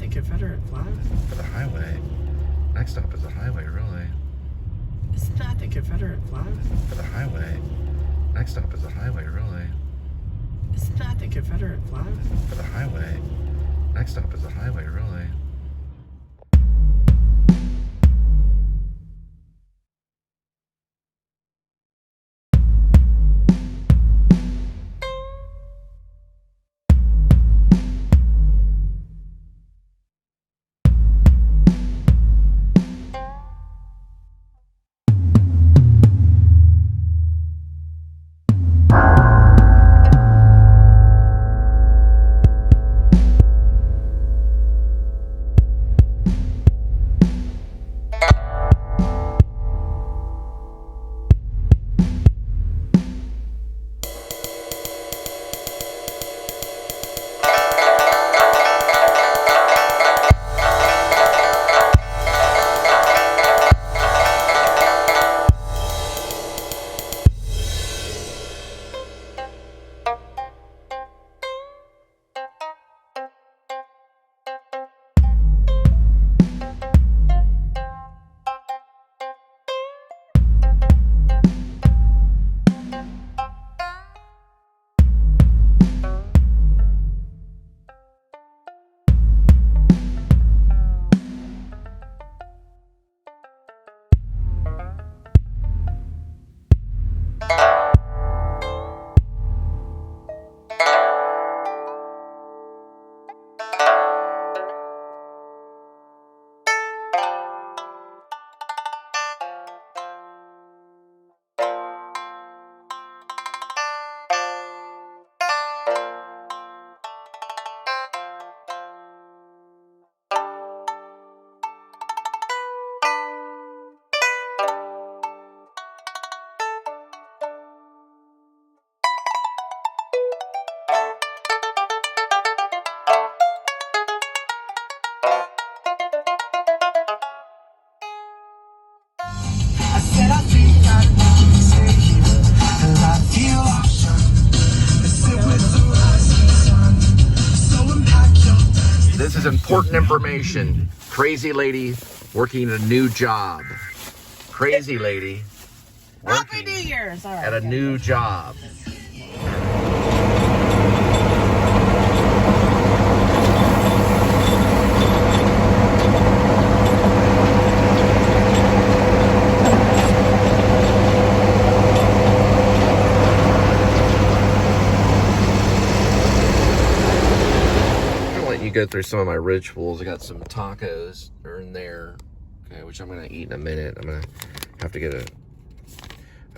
the Confederate flag? For the highway. Next stop is the highway, really. Isn't that the Confederate flag? For the highway. Next stop is the highway, really. Isn't that the Confederate flag? For the highway. Next stop is the highway, really. This is important information. Crazy lady working a new job. Crazy lady Happy New Year's! All right, at a new job. Go through some of my rituals. I got some tacos. They're in there, okay, which I'm gonna eat in a minute. I'm gonna have to get a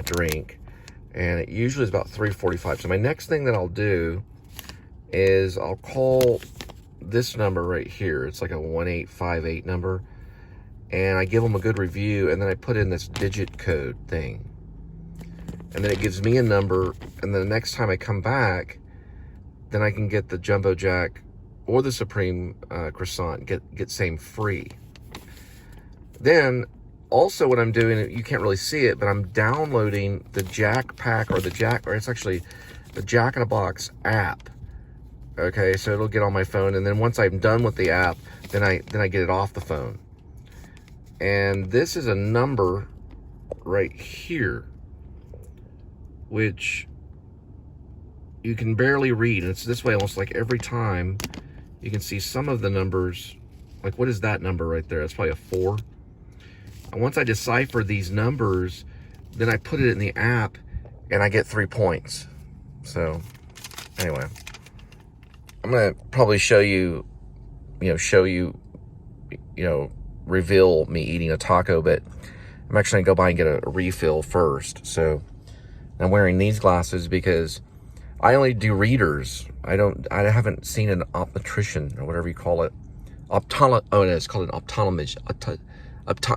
drink, and it usually is about 3:45. So my next thing that I'll do is I'll call this number right here. It's like a 1858 number, and I give them a good review, and then I put in this digit code thing, and then it gives me a number, and then the next time I come back, then I can get the Jumbo Jack or the Supreme croissant, get same free. Then, also what I'm doing, you can't really see it, but I'm downloading the Jack Pack, or it's actually the Jack in a Box app. Okay, so it'll get on my phone, and then once I'm done with the app, then I get it off the phone. And this is a number right here, which you can barely read, and it's this way almost like every time. You can see some of the numbers, like what is that number right there? That's probably a 4. And once I decipher these numbers, then I put it in the app and I get 3 points. So anyway, I'm gonna probably show you, reveal me eating a taco, but I'm actually gonna go by and get a refill first. So I'm wearing these glasses because I only do readers. I haven't seen an optometrician, or whatever you call it. It's called an optometrist.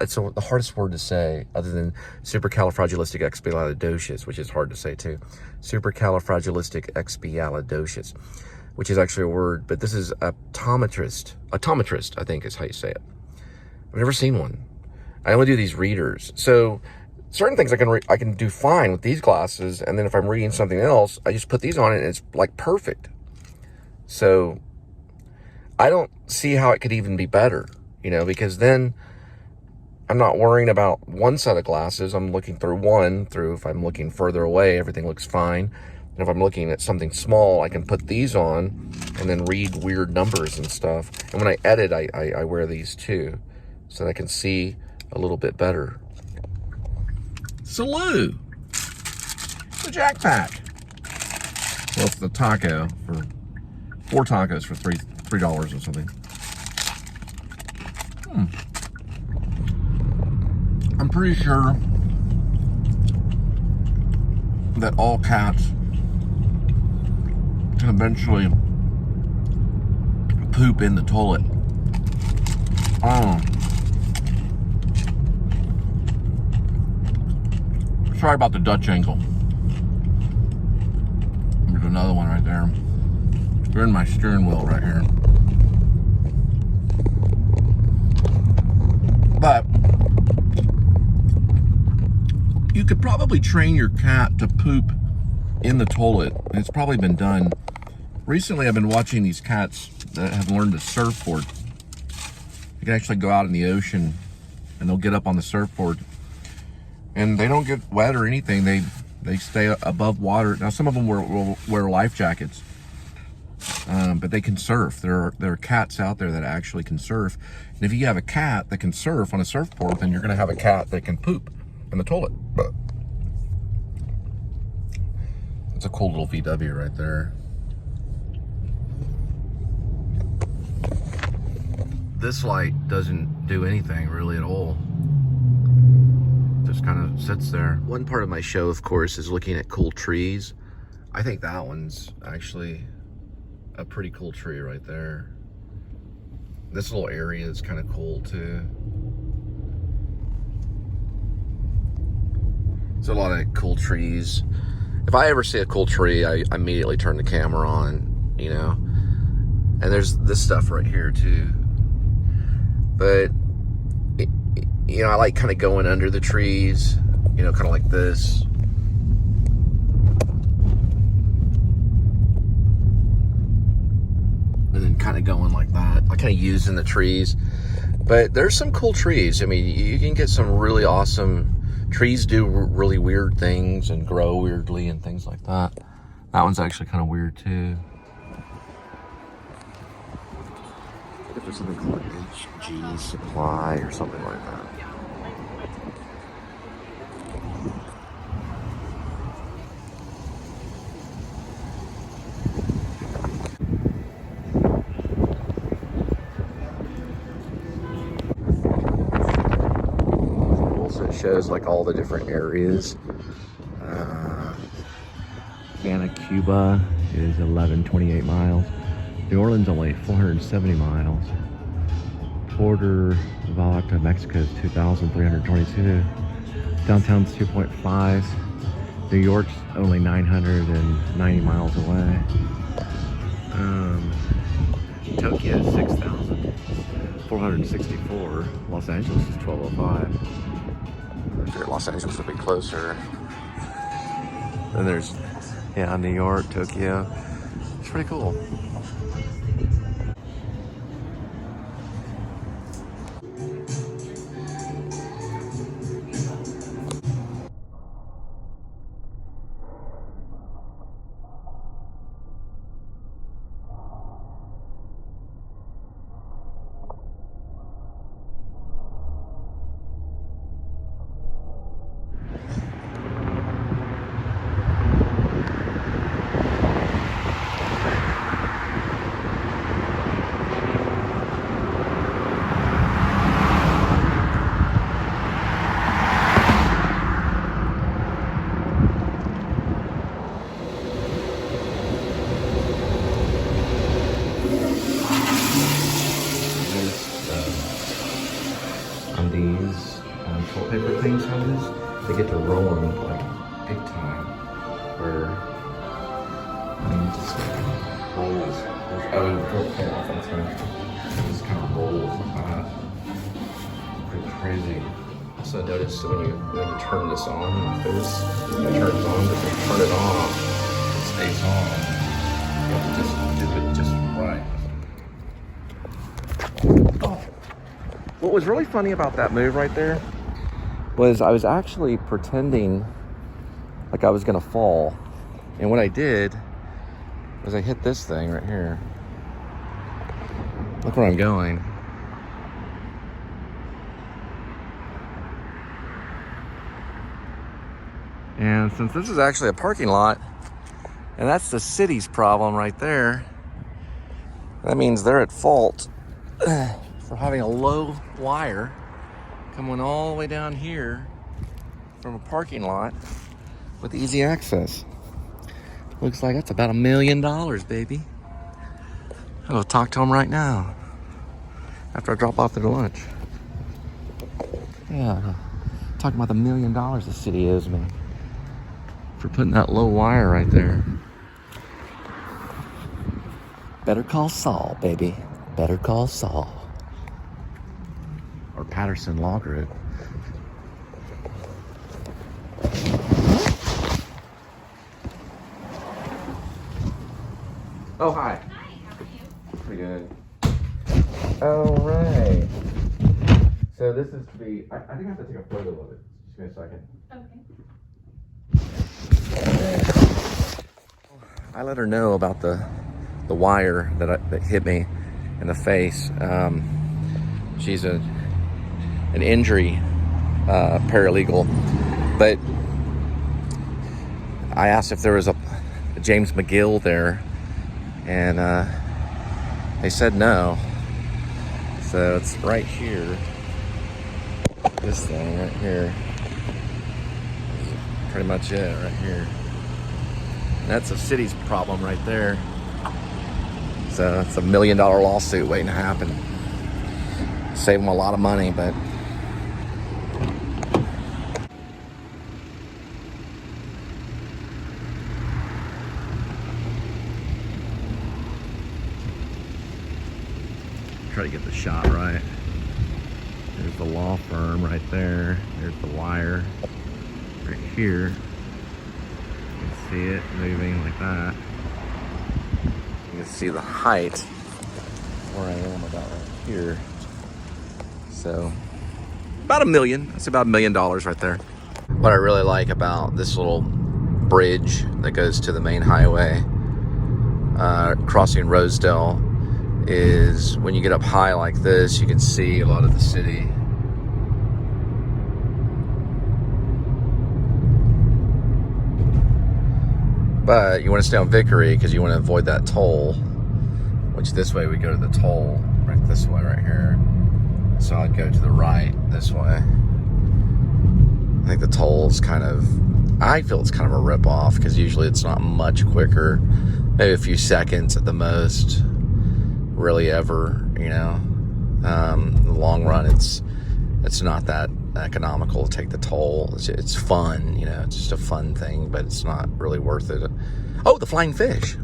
It's the hardest word to say, other than supercalifragilisticexpialidocious, which is hard to say too. Supercalifragilisticexpialidocious, which is actually a word, but this is optometrist. Optometrist, I think is how you say it. I've never seen one. I only do these readers. So certain things I can do fine with these glasses, and then if I'm reading something else, I just put these on and it's like perfect. So I don't see how it could even be better, you know, because then I'm not worrying about one set of glasses. I'm looking through if I'm looking further away, everything looks fine. And if I'm looking at something small, I can put these on and then read weird numbers and stuff. And when I edit, I wear these too, so that I can see a little bit better. Salute! The Jack Pack. Well, it's the taco for 4 tacos for $3 or something. I'm pretty sure that all cats can eventually poop in the toilet. Sorry about the Dutch angle. There's another one right there. You're in my steering wheel right here. But you could probably train your cat to poop in the toilet. It's probably been done. Recently, I've been watching these cats that have learned to surfboard. You can actually go out in the ocean and they'll get up on the surfboard and they don't get wet or anything. They stay above water. Now, some of them wear life jackets, but they can surf. There are cats out there that actually can surf. And if you have a cat that can surf on a surfboard, then you're going to have a cat that can poop in the toilet. But it's a cool little VW right there. This light doesn't do anything really at all. Just kind of sits there. One part of my show, of course, is looking at cool trees. I think that one's actually a pretty cool tree right there. This little area is kind of cool too. There's a lot of cool trees. If I ever see a cool tree, I immediately turn the camera on, you know. And there's this stuff right here too. But, you know, I like kind of going under the trees, you know, kind of like this. And then kind of going like that. I kind of using the trees. But there's some cool trees. I mean, you can get some really awesome trees, do really weird things and grow weirdly and things like that. That one's actually kind of weird too. I think if there's something called HG Supply or something like that. Also, it shows like all the different areas. Havana, Cuba is 1128 miles. New Orleans only 470 miles. Border Vallarta, Mexico is 2,322. Downtown's 2.5. New York's only 990 miles away. Tokyo is 6,464. Los Angeles is 1,205. I figured Los Angeles would be closer. Then there's, yeah, New York, Tokyo. It's pretty cool. Paper things on this, they get to roll them like big time. Where just rolls. Oh, don't fall off. That's right. It just kind of rolls like that. Pretty crazy. Also, notice when you turn this on, like this, it turns on, but when you turn it off, it stays on. You have to just do it just right. What was really funny about that move right there was I was actually pretending like I was gonna fall. And what I did was I hit this thing right here. Look where I'm going. And since this is actually a parking lot, and that's the city's problem right there, that means they're at fault for having a low wire coming all the way down here from a parking lot with easy access. Looks like that's about $1 million, baby. I'll talk to them right now after I drop off their lunch. Yeah, talking about the $1 million the city owes me for putting that low wire right there. Better call Saul, baby. Better call Saul. Or Patterson Law Group. Oh, hi. Hi, how are you? Pretty good. All right. So this is to be, I think I have to take a photo of it. Just give me a second. Okay. I let her know about the wire that hit me in the face. She's an injury paralegal, but I asked if there was a James McGill there, and they said no. So it's right here. This thing right here. This is pretty much it right here. And that's the city's problem right there. So it's $1 million lawsuit waiting to happen. Save them a lot of money, but try to get the shot right. There's the law firm right there. There's the wire right here. You can see it moving like that. You can see the height where I am about right here. So about $1 million. That's about $1 million right there. What I really like about this little bridge that goes to the main highway crossing Rosedale is when you get up high like this, you can see a lot of the city. But you want to stay on Vickery because you want to avoid that toll, which this way we go to the toll, right this way right here. So I'd go to the right this way. I think the toll is I feel it's kind of a rip-off because usually it's not much quicker, maybe a few seconds at the most. Really ever, you know. In the long run, it's not that economical to take the toll. It's fun, you know. It's just a fun thing, but it's not really worth it. Oh, the flying fish.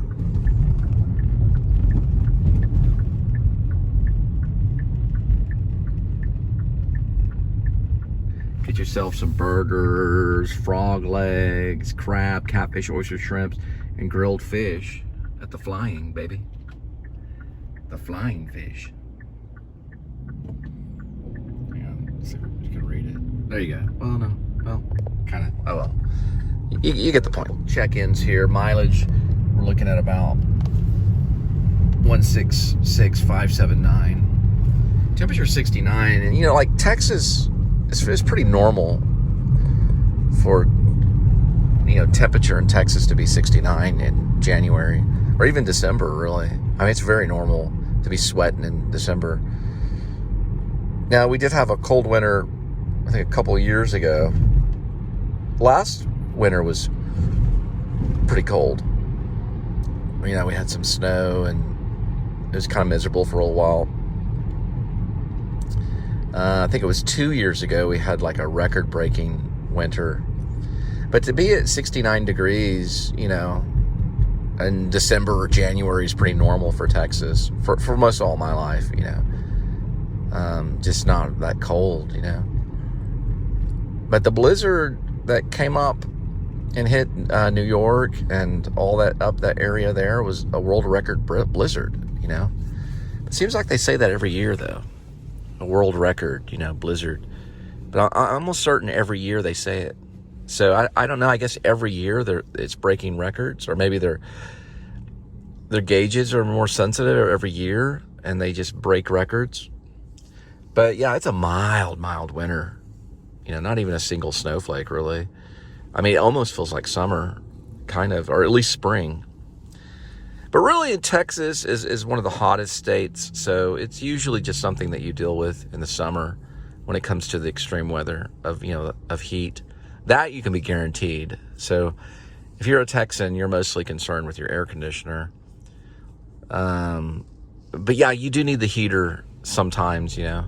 Get yourself some burgers, frog legs, crab, catfish, oyster, shrimps, and grilled fish at the Flying, baby. The Flying Fish. Yeah, let's see if you can read it. There you go. Well, no. Well, kind of. Oh, well. You get the point. Check-ins here. Mileage, we're looking at about 166,579. Temperature 69. And, you know, like Texas is pretty normal for, you know, temperature in Texas to be 69 in January. Or even December, really. I mean, it's very normal to be sweating in December. Now, we did have a cold winter, I think a couple of years ago. Last winter was pretty cold. You know, we had some snow, and it was kind of miserable for a little while. I think it was 2 years ago we had like a record-breaking winter. But to be at 69 degrees, you know, in December or January is pretty normal for Texas for most all my life, you know. Just not that cold, you know. But the blizzard that came up and hit New York and all that up that area there was a world record blizzard, you know. It seems like they say that every year, though. a world record, you know, blizzard. But I'm almost certain every year they say it. So I don't know. I guess every year it's breaking records, or maybe their gauges are more sensitive every year, and they just break records. But yeah, it's a mild winter. You know, not even a single snowflake, really. I mean, it almost feels like summer, kind of, or at least spring. But really, in Texas is one of the hottest states, so it's usually just something that you deal with in the summer when it comes to the extreme weather of heat. That you can be guaranteed. So if you're a Texan, you're mostly concerned with your air conditioner. But yeah, you do need the heater sometimes, you know.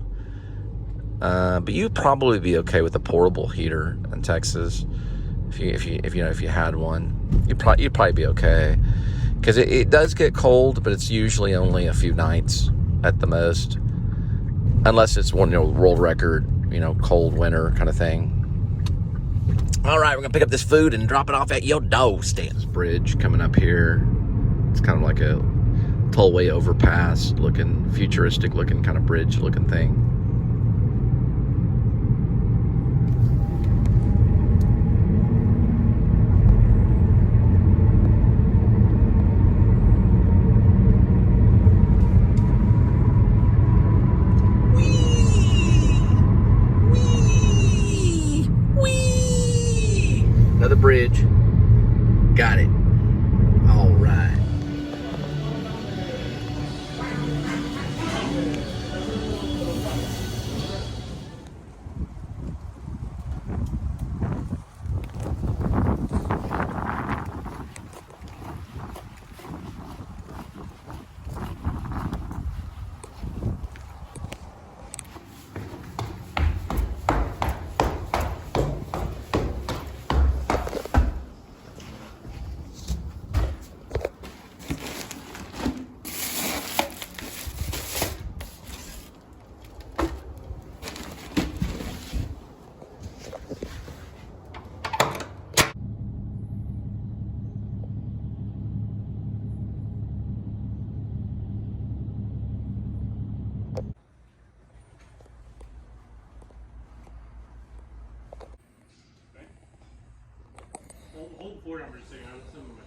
But you'd probably be okay with a portable heater in Texas if you had one. You'd probably be okay, because it does get cold, but it's usually only a few nights at the most, unless it's one world record cold winter kind of thing. All right, we're gonna pick up this food and drop it off at your doorstep. This bridge coming up here, it's kind of like a tollway overpass looking, futuristic looking kind of bridge looking thing. Another bridge. Got it. All right. Hold the floor number so you know some of my